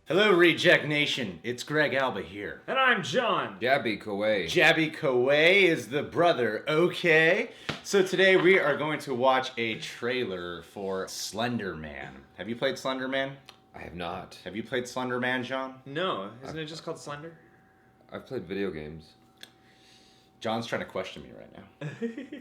Hello, Reject Nation. It's Greg Alba here. And I'm John. JabyKoay. JabyKoay is the brother, okay? So today we are going to watch a trailer for Slender Man. Have you played Slender Man? I have not. Have you played Slender Man, John? No, isn't it just called Slender? I've played video games. John's trying to question me right now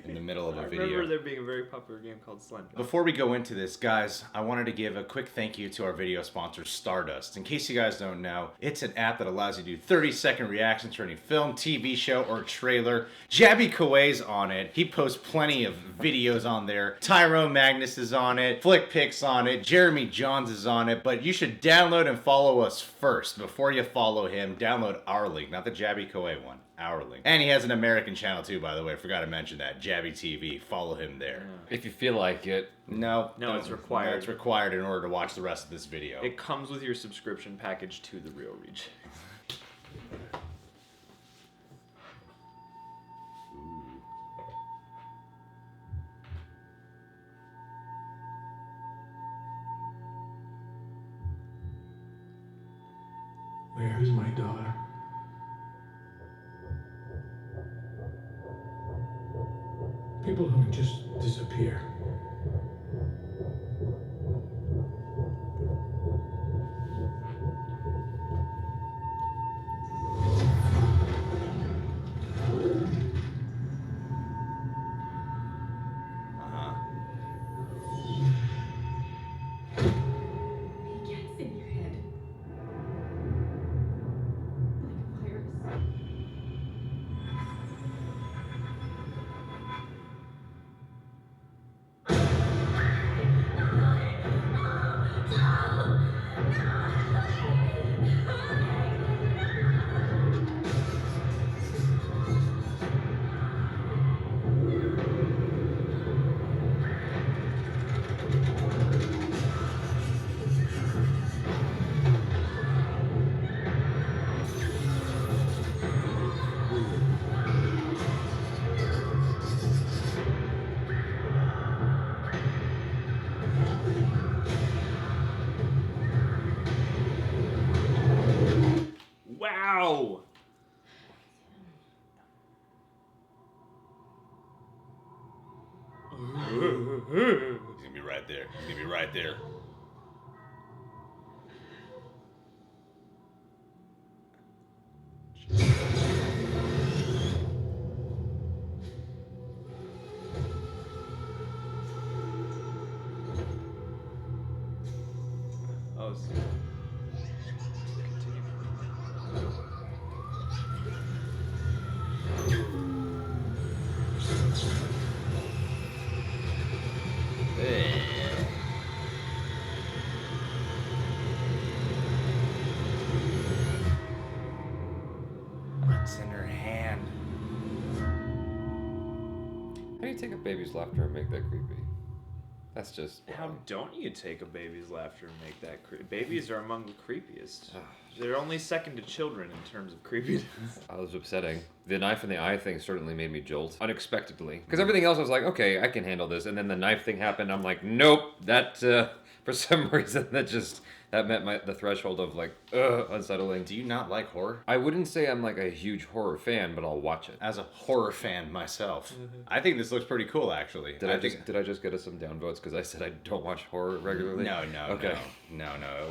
in the middle of a video. I remember there being a very popular game called Slender. Before we go into this, guys, I wanted to give a quick thank you to our video sponsor, Stardust. In case you guys don't know, it's an app that allows you to do 30-second reactions to any film, TV show, or trailer. JabyKoay's on it. He posts plenty of videos on there. Tyrone Magnus is on it. FlickPic's on it. Jeremy Johns is on it. But you should download and follow us first. Before you follow him, download our link, not the JabyKoay one. Our link. And he has an American channel too, by the way. Forgot to mention that. Jabby TV. Follow him there. If you feel like it. No, it's required. No, it's required in order to watch the rest of this video. It comes with your subscription package to The Real Rejects. Where is my daughter? People don't just disappear. It gets in your head. Like a virus. Wow! He's gonna be right there. He's gonna be right there. Oh, What's in her hand? How do you take a baby's laughter and make that creepy? That's just... How don't you take a baby's laughter and make that creepy? Babies are among the creepiest. They're only second to children in terms of creepiness. I was upsetting. The knife in the eye thing certainly made me jolt unexpectedly. Because everything else I was like, okay, I can handle this. And then the knife thing happened. I'm like, nope. That, for some reason, that met the threshold of like, unsettling. Do you not like horror? I wouldn't say I'm like a huge horror fan, but I'll watch it. As a horror fan myself, I think this looks pretty cool, actually. Did I just get us some downvotes because I said I don't watch horror regularly? No.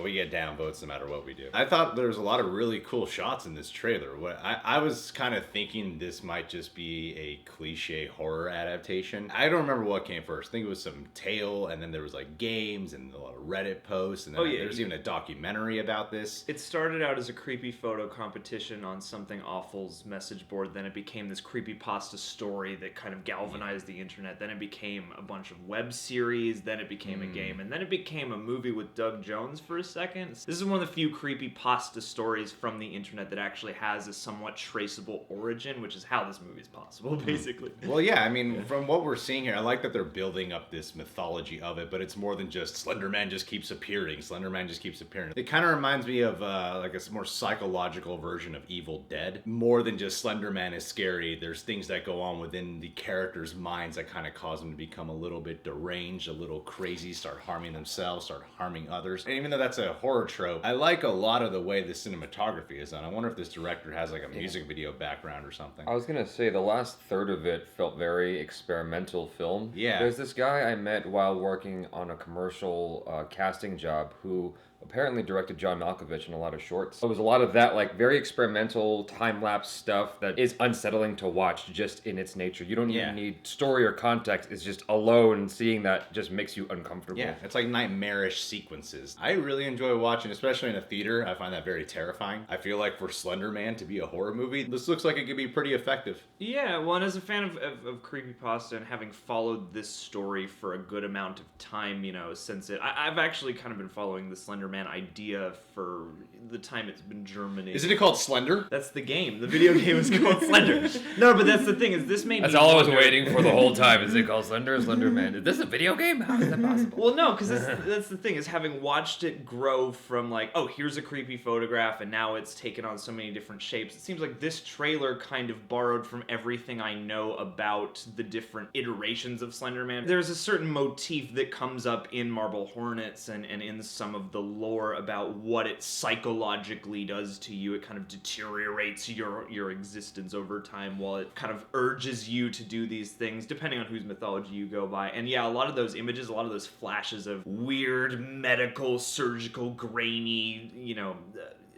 We get downvotes no matter what we do. I thought there was a lot of really cool shots in this trailer. I was kind of thinking this might just be a cliche horror adaptation. I don't remember what came first. I think it was some tale, and then there was like games and a lot of Reddit posts, and then there's even a documentary about this. It started out as a creepy photo competition on Something Awful's message board. Then it became this creepypasta story that kind of galvanized the internet. Then it became a bunch of web series. Then it became a game. And then it became a movie with Doug Jones for a second. This is one of the few creepypasta stories from the internet that actually has a somewhat traceable origin, which is how this movie is possible, basically. Well, yeah, I mean, from what we're seeing here, I like that they're building up this mythology of it, but it's more than just Slender Man just keeps appearing. Slender Man just just keeps appearing. It kind of reminds me of like a more psychological version of Evil Dead. More than just Slender Man is scary, there's things that go on within the characters' minds that kind of cause them to become a little bit deranged, a little crazy, start harming themselves, start harming others. And even though that's a horror trope, I like a lot of the way the cinematography is done. I wonder if this director has like a music video background or something. I was gonna say the last third of it felt very experimental film. Yeah. There's this guy I met while working on a commercial casting job who apparently directed John Malkovich in a lot of shorts. It was a lot of that, like, very experimental time-lapse stuff that is unsettling to watch just in its nature. You don't even need story or context. It's just alone seeing that just makes you uncomfortable. Yeah, it's like nightmarish sequences. I really enjoy watching, especially in a theater. I find that very terrifying. I feel like for Slender Man to be a horror movie, this looks like it could be pretty effective. Yeah, well, and as a fan of creepypasta and having followed this story for a good amount of time, you know, since I've actually kind of been following the Slender Man idea for the time it's been germinating. Isn't it called Slender? That's the game. The video game is called Slender. No, but that's the thing, is this made That's me all I was wonder- waiting for the whole time. Is it called Slender Man? Is this a video game? How is that possible? Well, no, because that's the thing, is having watched it grow from like, oh, here's a creepy photograph, and now it's taken on so many different shapes. It seems like this trailer kind of borrowed from everything I know about the different iterations of Slender Man. There's a certain motif that comes up in Marble Hornets and in some of the lore about what it psychologically does to you. It kind of deteriorates your existence over time while it kind of urges you to do these things, depending on whose mythology you go by. And yeah, a lot of those images, a lot of those flashes of weird medical, surgical, grainy, you know,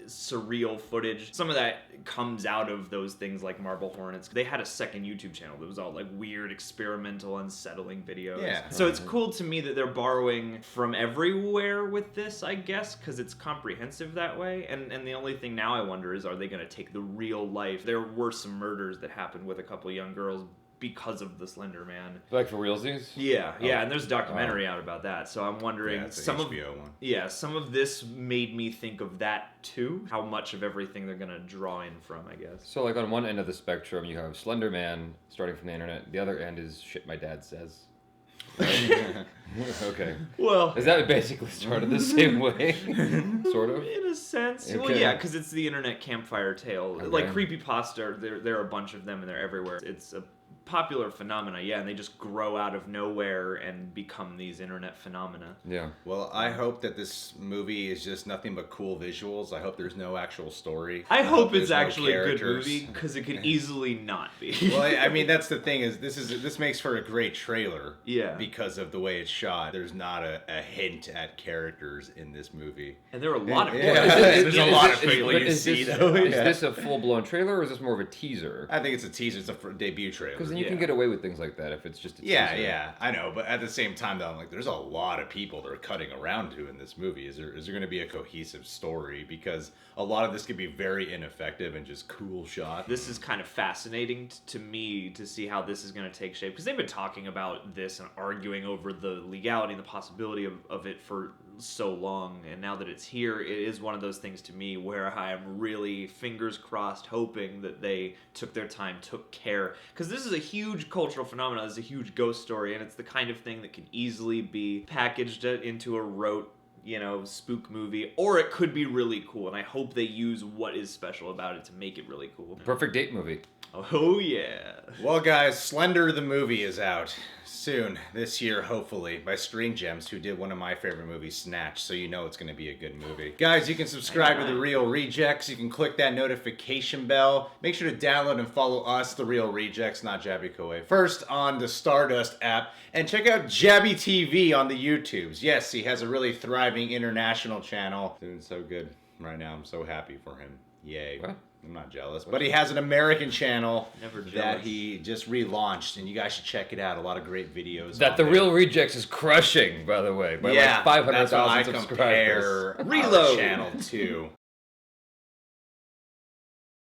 surreal footage. Some of that comes out of those things like Marble Hornets. They had a second YouTube channel that was all like weird, experimental, unsettling videos. Yeah. So it's cool to me that they're borrowing from everywhere with this, I guess, because it's comprehensive that way. And the only thing now I wonder is, are they going to take the real life? There were some murders that happened with a couple young girls because of the Slender Man. Like for realsies? Yeah, and there's a documentary out about that. So I'm wondering, it's an some HBO one. some of this made me think of that too. How much of everything they're gonna draw in from, I guess. So, like, on one end of the spectrum, you have Slender Man starting from the internet. The other end is shit my dad says. Okay. Well, Is that basically started the same way? Sort of? in a sense. Well, Okay. yeah, because it's the internet campfire tale. Okay. Like creepypasta, there are a bunch of them and they're everywhere. It's a popular phenomena, yeah, and they just grow out of nowhere and become these internet phenomena. Yeah. Well, I hope that this movie is just nothing but cool visuals. I hope there's no actual story. I hope it's there's no actually a good characters. movie, because it could easily not be. Well, I mean, that's the thing, is this makes for a great trailer. Yeah. Because of the way it's shot. There's not a hint at characters in this movie. And there are a lot of There's a lot of Is- people but you is see, this- though. Is Yeah. this a full-blown trailer, or is this more of a teaser? I think it's a teaser. It's a debut trailer. Because then you can Yeah. get away with things like that if it's just a Yeah, teaser. yeah, I know, but at the same time, though, I'm like, there's a lot of people they're cutting around to in this movie. Is there going to be a cohesive story? Because a lot of this could be very ineffective and just cool shots. This is kind of fascinating to me to see how this is going to take shape, because they've been talking about this and arguing over the legality and the possibility of it for so long, and now that it's here, it is one of those things to me where I am really fingers crossed hoping that they took their time, took care, because this is a huge cultural phenomenon. It's a huge ghost story, and it's the kind of thing that can easily be packaged into a rote, you know, spook movie, or it could be really cool, and I hope they use what is special about it to make it really cool. Perfect date movie. Oh yeah. Well, guys, Slender the movie is out soon this year, hopefully, by Screen Gems, who did one of my favorite movies, Snatch, so you know it's going to be a good movie. Guys, you can subscribe to The Real Rejects. You can click that notification bell. Make sure to download and follow us, The Real Rejects, not JabyKoay, first on the Stardust app. And check out Jabby TV on the YouTubes. Yes, he has a really thriving international channel. Doing so good right now. I'm so happy for him. Yay. What? I'm not jealous. But he has an American channel Never that jealous. he just relaunched, and you guys should check it out. A lot of great videos. That on The there. Real Rejects is crushing, by the way, by like that's what I 500,000 subscribers. compare Reload. our channel to.